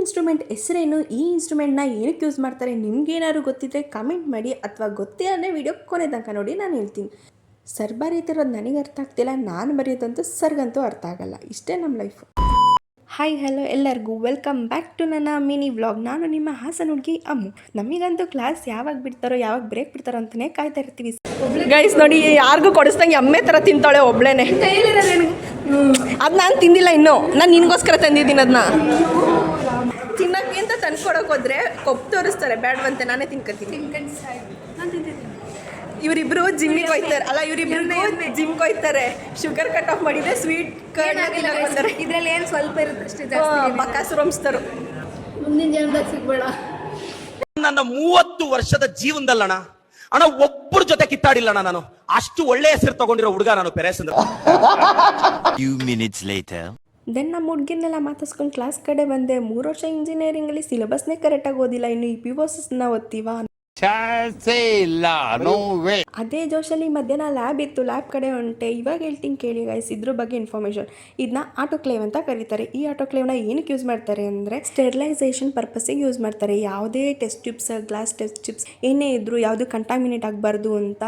Instrument ಹೆಸರೇನು, ಈ ಇನ್ಸ್ಟ್ರೂಮೆಂಟ್ನ ಏನಕ್ಕೆ ಯೂಸ್ ಮಾಡ್ತಾರೆ, ನಿಮ್ಗೇನಾದ್ರು ಗೊತ್ತಿದ್ರೆ ಕಮೆಂಟ್ ಮಾಡಿ, ಅಥವಾ ಗೊತ್ತೇ ಅಂದರೆ ವಿಡಿಯೋ ಕೊನೆ ತನಕ ನೋಡಿ, ನಾನು ಹೇಳ್ತೀನಿ. ಸರ್ ಬರೀತಿರೋದು ನನಗೆ ಅರ್ಥ ಆಗ್ತಿಲ್ಲ, ನಾನು ಬರೆಯೋದಂತೂ ಸರ್ಗಂತೂ ಅರ್ಥ ಆಗಲ್ಲ. ಇಷ್ಟೇ ನಮ್ಮ ಲೈಫು. ಹಾಯ್ ಹಲೋ ಎಲ್ಲರಿಗೂ ವೆಲ್ಕಮ್ ಬ್ಯಾಕ್ ಟು ನನ್ನ ಮಿನಿ ವ್ಲಾಗ್. ನಾನು ನಿಮ್ಮ ಹಾಸನ ಹುಡುಗಿ ಅಮ್ಮು. ನಮಗಂತೂ ಕ್ಲಾಸ್ ಯಾವಾಗ ಬಿಡ್ತಾರೋ, ಯಾವಾಗ ಬ್ರೇಕ್ ಬಿಡ್ತಾರೋ ಅಂತಲೇ ಕಾಯ್ತಾ ಇರ್ತೀವಿ. ಗೈಸ್ ನೋಡಿ, ಯಾರಿಗೂ ಕೊಡಿಸ್ದಂಗೆ ಅಮ್ಮೆ ಥರ ತಿಂತಾಳೆ ಒಬ್ಳೇನೆ. ಅದು ನಾನು ತಿಂದಿಲ್ಲ ಇನ್ನೂ, ನಾನು ನಿನಗೋಸ್ಕರ ತಂದಿದ್ದೀನಿ. ಅದನ್ನ ತಿನ್ನೋಕ್ಕೆ ಅಂತ ತಂದ್ಕೊಡೋಕೆ ಹೋದ್ರೆ ಕೊಪ್ಪು ತೋರಿಸ್ತಾರೆ, ಬೇಡವಂತೆ ನಾನೇ ತಿನ್ಕೊತೀನಿ. ಇವರಿಬ್ರು ಜಿಮ್ಮಿಗೆ ಹೋಯ್ತಾರೆ, ಅಲ್ಲ ಇವರಿಬ್ರು ಜಿಮ್ಗೆ ಹೋಯ್ತಾರೆ. ಶುಗರ್ ಕಟ್ ಆಫ್ ಮಾಡಿದ್ರೆ ಸ್ವೀಟ್ ತಿನ್ನೋಕೆ ಇದರಲ್ಲಿ ಏನು ಸ್ವಲ್ಪ ಇರುತ್ತೆ ಅಷ್ಟೇ, ಬಕಾಸುರು ಅಂಬ್ಸ್ತಾರು. ಮುಂದಿನ ಜನ್ಮದಾಗ ಸಿಗ್ಬೇಡ. ನನ್ನ 30 ವರ್ಷದ ಜೀವನದಲ್ಲಣ್ಣ ಅಣ್ಣ ಒಬ್ಬರ ಜೊತೆ ಕಿತ್ತಾಡಿಲ್ಲಣ್ಣ. ನಾನು ಅಷ್ಟು ಒಳ್ಳೆ ಹೆಸರು ತಗೊಂಡಿರೋ ಹುಡುಗ ನಾನು ಪೆರೇಸ್ ಅಂದ್ರೆ. ದೆನ್ ನಮ್ಮ ಹುಡುಗಿನೆಲ್ಲ ಮಾತಾಡ್ಸ್ಕೊಂಡು ಕ್ಲಾಸ್ ಕಡೆ ಬಂದೆ. 3 ವರ್ಷ ಇಂಜಿನಿಯರಿಂಗಲ್ಲಿ ಸಿಲೆಬಸ್ನೇ ಕರೆಕ್ಟಾಗಿ ಓದಿಲ್ಲ, ಇನ್ನು ಈ POSನ ಓದ್ತೀವ. ಅದೇ ಜೋಶಲ್ಲಿ ಮಧ್ಯಾಹ್ನ ಲ್ಯಾಬ್ ಇತ್ತು, ಲ್ಯಾಬ್ ಕಡೆ ಹೊಂಟೆ. ಇವಾಗ ಹೇಳ್ತೀನಿ ಕೇಳಿ ಗೈಸ್, ಇದ್ರ ಬಗ್ಗೆ ಇನ್ಫಾರ್ಮೇಷನ್. ಇದನ್ನ ಆಟೋಕ್ಲೇವ್ ಅಂತ ಕರೀತಾರೆ. ಈ ಆಟೋಕ್ಲೇವ್ನ ಏನಕ್ಕೆ ಯೂಸ್ ಮಾಡ್ತಾರೆ ಅಂದರೆ ಸ್ಟೆರಿಲೈಸೇಷನ್ ಪರ್ಪಸ್ಸಿಗೆ ಯೂಸ್ ಮಾಡ್ತಾರೆ. ಯಾವುದೇ test tubes, glass test tubes ಏನೇ ಇದ್ದರೂ ಯಾವುದು ಕಂಟಾಮಿನೇಟ್ ಆಗಬಾರ್ದು ಅಂತ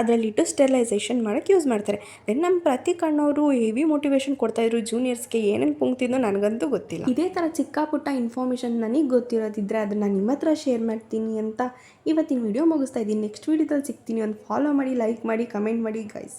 ಅದರಲ್ಲಿಟ್ಟು ಸ್ಟೆರಿಲೈಸೇಷನ್ ಮಾಡೋಕ್ಕೆ ಯೂಸ್ ಮಾಡ್ತಾರೆ. ದೆನ್ ನಮ್ಮ ಪ್ರತೀಕ್ ಅಣ್ಣವರು ಹೆವಿ ಮೋಟಿವೇಶನ್ ಕೊಡ್ತಾಯಿದ್ರು ಜೂನಿಯರ್ಸ್ಗೆ. ಏನೇನು ಪುಂಕ್ತಿದ್ನೋ ನನಗಂತೂ ಗೊತ್ತಿಲ್ಲ. ಇದೇ ಥರ ಚಿಕ್ಕ ಪುಟ್ಟ ಇನ್ಫಾರ್ಮೇಷನ್ ನನಗೆ ಗೊತ್ತಿರೋದಿದ್ರೆ ಅದನ್ನು ನಿಮ್ಮ ಹತ್ರ ಶೇರ್ ಮಾಡ್ತೀನಿ ಅಂತ ಇವತ್ತಿನ ವಿಡಿಯೋ ಮುಗಿಸ್ತಾ ಇದ್ದೀನಿ. ನೆಕ್ಸ್ಟ್ ವಿಡಿಯೋದಲ್ಲಿ ಸಿಗ್ತೀನಿ. ಒಂದು ಫಾಲೋ ಮಾಡಿ, ಲೈಕ್ ಮಾಡಿ, ಕಮೆಂಟ್ ಮಾಡಿ ಗೈಸ್.